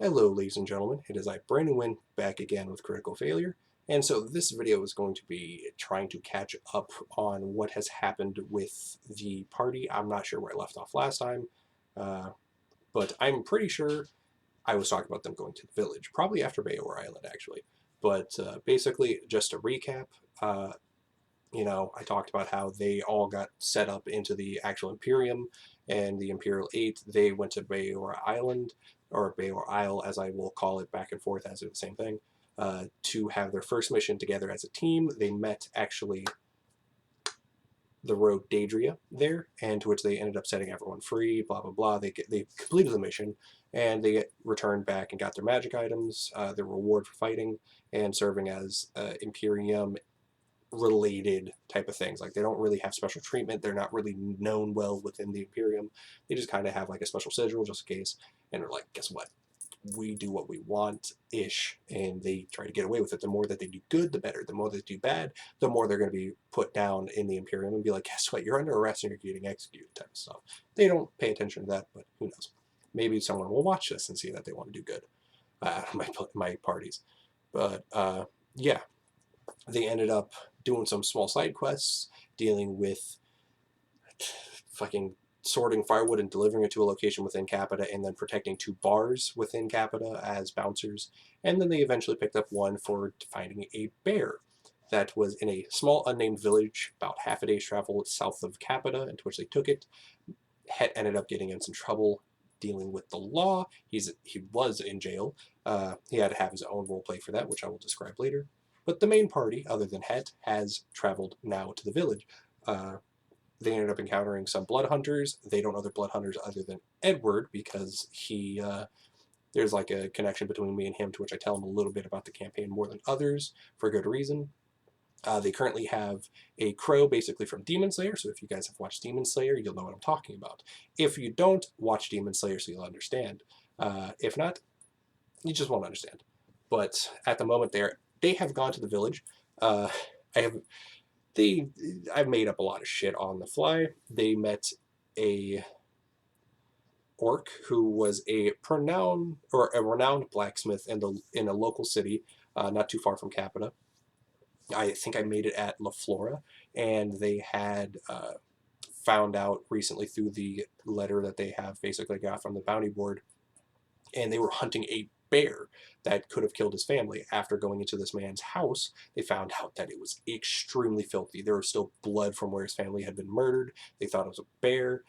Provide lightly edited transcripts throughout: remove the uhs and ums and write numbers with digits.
Hello, ladies and gentlemen. It is I, Brandon Wynn, back again with Critical Failure. And so this video is going to be trying to catch up on what has happened with the party. I'm not sure where I left off last time, uh, but I'm pretty sure I was talking about them going to the village, probably after Bayor Island, actually. But basically, just to recap, uh, I talked about how they all got set up into the actual Imperium and the Imperial Eight. They went to Bayor Island, or Bayor Isle, as I will call it back and forth as they're the same thing, to have their first mission together as a team. They met actually the road Daedria there, and to which they ended up setting everyone free, blah, blah, blah. They completed the mission, and they returned back and got their magic items, their reward for fighting, and serving as Imperium related type of things. Like they don't really have special treatment. They're not really known well within the Imperium. They just kind of have like a special sigil just in case. And they're like, guess what? We do what we want ish. And they try to get away with it. The more that they do good, the better. The more they do bad, the more they're going to be put down in the Imperium and be like, guess what? You're under arrest and you're getting executed type of stuff. They don't pay attention to that, but who knows? Maybe someone will watch this and see that they want to do good. My parties. But yeah, they ended up doing some small side quests, dealing with fucking sorting firewood and delivering it to a location within Capita, and then protecting two bars within Capita as bouncers. And then they eventually picked up one for finding a bear that was in a small unnamed village about half a day's travel south of Capita, into which they took it. Het ended up getting in some trouble dealing with the law. He was in jail. He had to have his own role play for that, which I will describe later. But the main party, other than Het, has traveled now to the village. They ended up encountering some blood hunters. They don't know they're blood hunters other than Edward because there's like a connection between me and him, to which I tell him a little bit about the campaign more than others for good reason. They currently have a crow basically from Demon Slayer, so if you guys have watched Demon Slayer, you'll know what I'm talking about. If you don't watch Demon Slayer, so you'll understand. If not, you just won't understand. But at the moment, they have gone to the village. Uh, I have I've made up a lot of shit on the fly. They met a orc who was a renowned blacksmith in a local city, not too far from Capita. I think I made it at La Flora, and they had found out recently through the letter that they have basically got from the bounty board, and they were hunting a bear that could have killed his family. After going into this man's house, they found out that it was extremely filthy. There was still blood from where his family had been murdered. They thought it was a bear.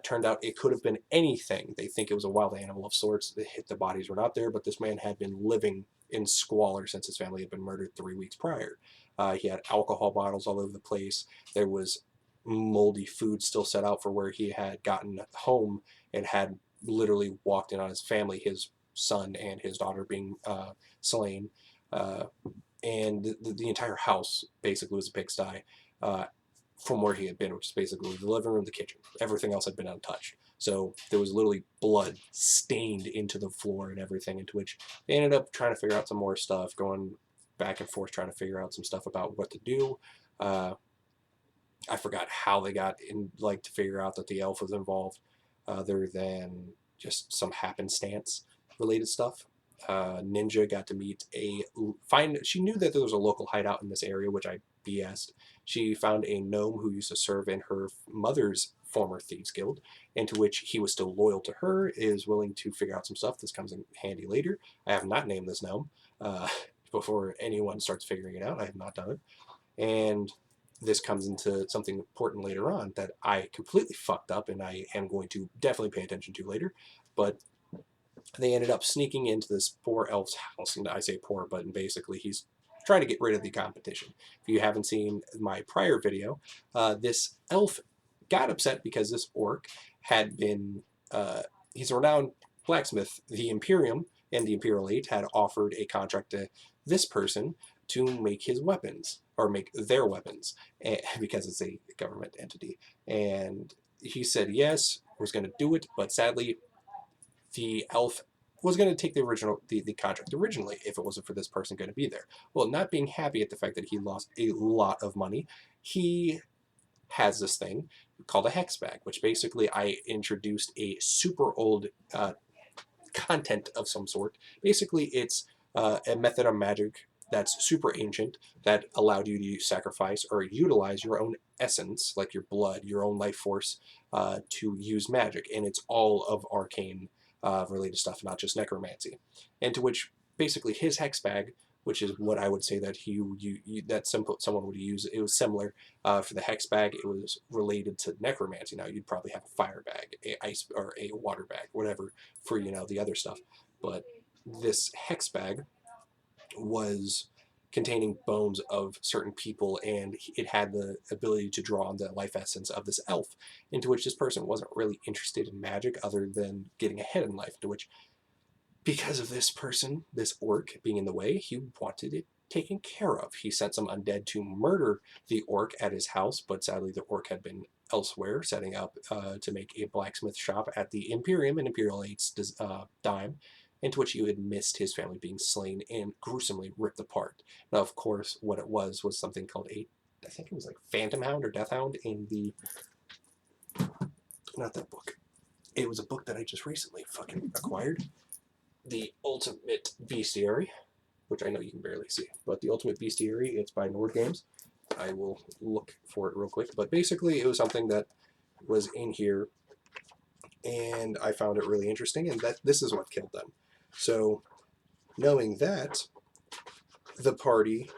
Turned out it could have been anything. They think it was a wild animal of sorts. The bodies were not there, but this man had been living in squalor since his family had been murdered 3 weeks prior. He had alcohol bottles all over the place. There was moldy food still set out for where he had gotten home and had literally walked in on his family, his son and his daughter being slain. Uh, and the entire house basically was a pigsty from where he had been, which is basically the living room, the kitchen. Everything else had been untouched. So there was literally blood stained into the floor and everything, into which they ended up trying to figure out some more stuff, going back and forth trying to figure out some stuff about what to do. I forgot how they got in, like, to figure out that the elf was involved, other than just some happenstance related stuff. Ninja got to meet she knew that there was a local hideout in this area, which I BS'd. She found a gnome who used to serve in her mother's former thieves guild, and to which he was still loyal to her, is willing to figure out some stuff. This comes in handy later. I have not named this gnome. Before anyone starts figuring it out, I have not done it. And this comes into something important later on that I completely fucked up and I am going to definitely pay attention to later. But they ended up sneaking into this poor elf's house. And I say poor, but basically he's trying to get rid of the competition. If you haven't seen my prior video, this elf got upset because this orc had been, he's a renowned blacksmith. The Imperium and the Imperial Eight had offered a contract to this person to make his weapons, or make their weapons, because it's a government entity. And he said yes, was going to do it, but sadly, the elf was going to take the contract originally if it wasn't for this person going to be there. Well, not being happy at the fact that he lost a lot of money, he has this thing called a hex bag, which basically I introduced a super old content of some sort. Basically, it's a method of magic that's super ancient that allowed you to sacrifice or utilize your own essence, like your blood, your own life force, to use magic. And it's all of arcane related stuff, not just necromancy. And to which basically his hex bag, which is what I would say that someone would use. It was similar for the hex bag. It was related to necromancy. Now you'd probably have a fire bag, a ice or a water bag, whatever for the other stuff. But this hex bag was containing bones of certain people, and it had the ability to draw on the life essence of this elf, into which this person wasn't really interested in magic other than getting ahead in life, to which because of this person, this orc being in the way, he wanted it taken care of. He sent some undead to murder the orc at his house, but sadly the orc had been elsewhere, setting up to make a blacksmith shop at the Imperium and Imperial 8's dime, into which he had missed his family being slain and gruesomely ripped apart. Now, of course, what it was something called I think it was like Phantom Hound or Death Hound in the, not that book. It was a book that I just recently fucking acquired. The Ultimate Bestiary, which I know you can barely see, but the Ultimate Bestiary, it's by Nord Games. I will look for it real quick, but basically it was something that was in here, and I found it really interesting, and that this is what killed them. So, knowing that, the party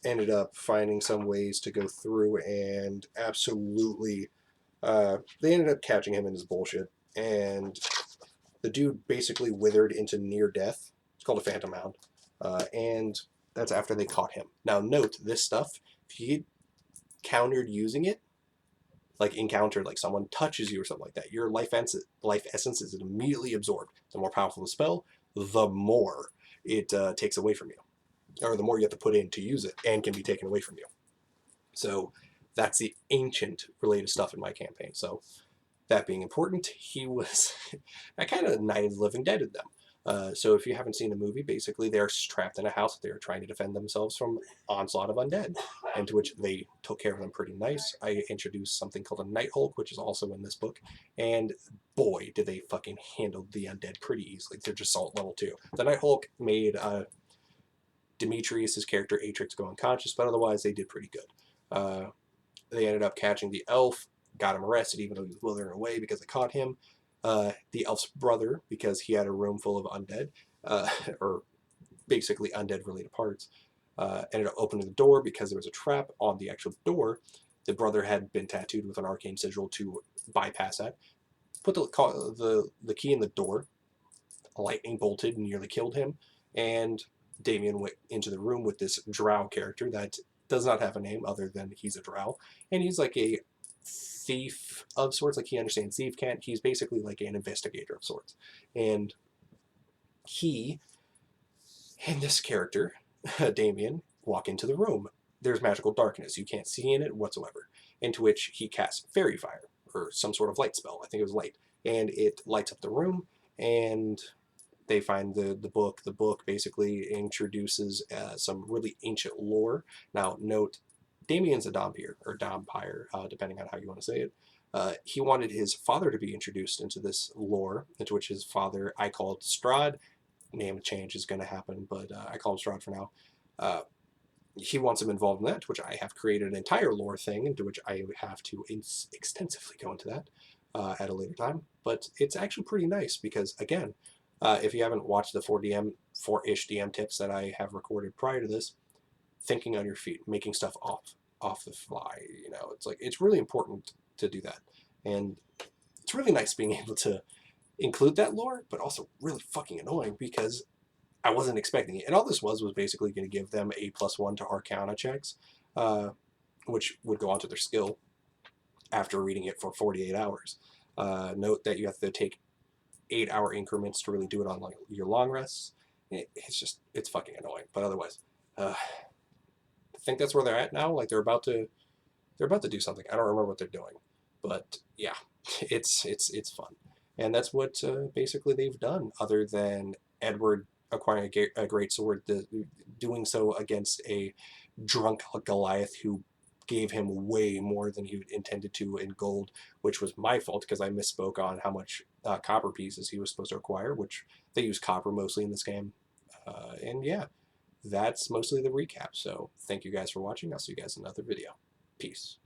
ended up finding some ways to go through and absolutely, they ended up catching him in his bullshit, and the dude basically withered into near death. It's called a Phantom Hound. And that's after they caught him. Now, note, this stuff, if he countered using it, like encountered, like someone touches you or something like that, your life essence is immediately absorbed. The more powerful the spell, the more it takes away from you. Or the more you have to put in to use it and can be taken away from you. So that's the ancient related stuff in my campaign. So that being important, he was a kind of Night of the Living Dead in them. So if you haven't seen the movie, basically they're trapped in a house. They're trying to defend themselves from onslaught of undead, into which they took care of them pretty nice. I introduced something called a Night Hulk, which is also in this book, and boy, did they fucking handle the undead pretty easily. They're just salt level 2. The Night Hulk made Demetrius, his character Atrix, go unconscious, but otherwise they did pretty good. They ended up catching the elf, got him arrested even though he was withering away because they caught him. The elf's brother, because he had a room full of undead, or basically undead related parts, ended up opening the door because there was a trap on the actual door. The brother had been tattooed with an arcane sigil to bypass that. Put the key in the door, lightning bolted and nearly killed him, and Damien went into the room with this drow character that does not have a name other than he's a drow, and he's like a thief of sorts. Like, he understands thief can't. He's basically like an investigator of sorts, and he and this character, Damien, walk into the room. There's magical darkness. You can't see in it whatsoever. Into which he casts fairy fire or some sort of light spell. I think it was light, and it lights up the room. And they find the book. The book basically introduces some really ancient lore. Now, note, Damien's a Dhampir, or Dhampire, depending on how you want to say it. He wanted his father to be introduced into this lore, into which his father, I called Strahd. Name change is going to happen, but I call him Strahd for now. He wants him involved in that, to which I have created an entire lore thing, into which I have to extensively go into that at a later time. But it's actually pretty nice because, again, if you haven't watched the 4-ish DM tips that I have recorded prior to this, thinking on your feet, making stuff off the fly, it's really important to do that. And it's really nice being able to include that lore, but also really fucking annoying because I wasn't expecting it. And all this was basically going to give them a +1 to Arcana checks, which would go onto their skill after reading it for 48 hours. Note that you have to take 8-hour increments to really do it on your long rests. It's fucking annoying. But otherwise, I think that's where they're at now. Like, they're about to do something. I don't remember what they're doing, but yeah, it's fun, and that's what basically they've done. Other than Edward acquiring a great sword, doing so against a drunk Goliath who gave him way more than he intended to in gold, which was my fault because I misspoke on how much copper pieces he was supposed to acquire, which they use copper mostly in this game. And yeah, that's mostly the recap. So thank you guys for watching. I'll see you guys in another video. Peace.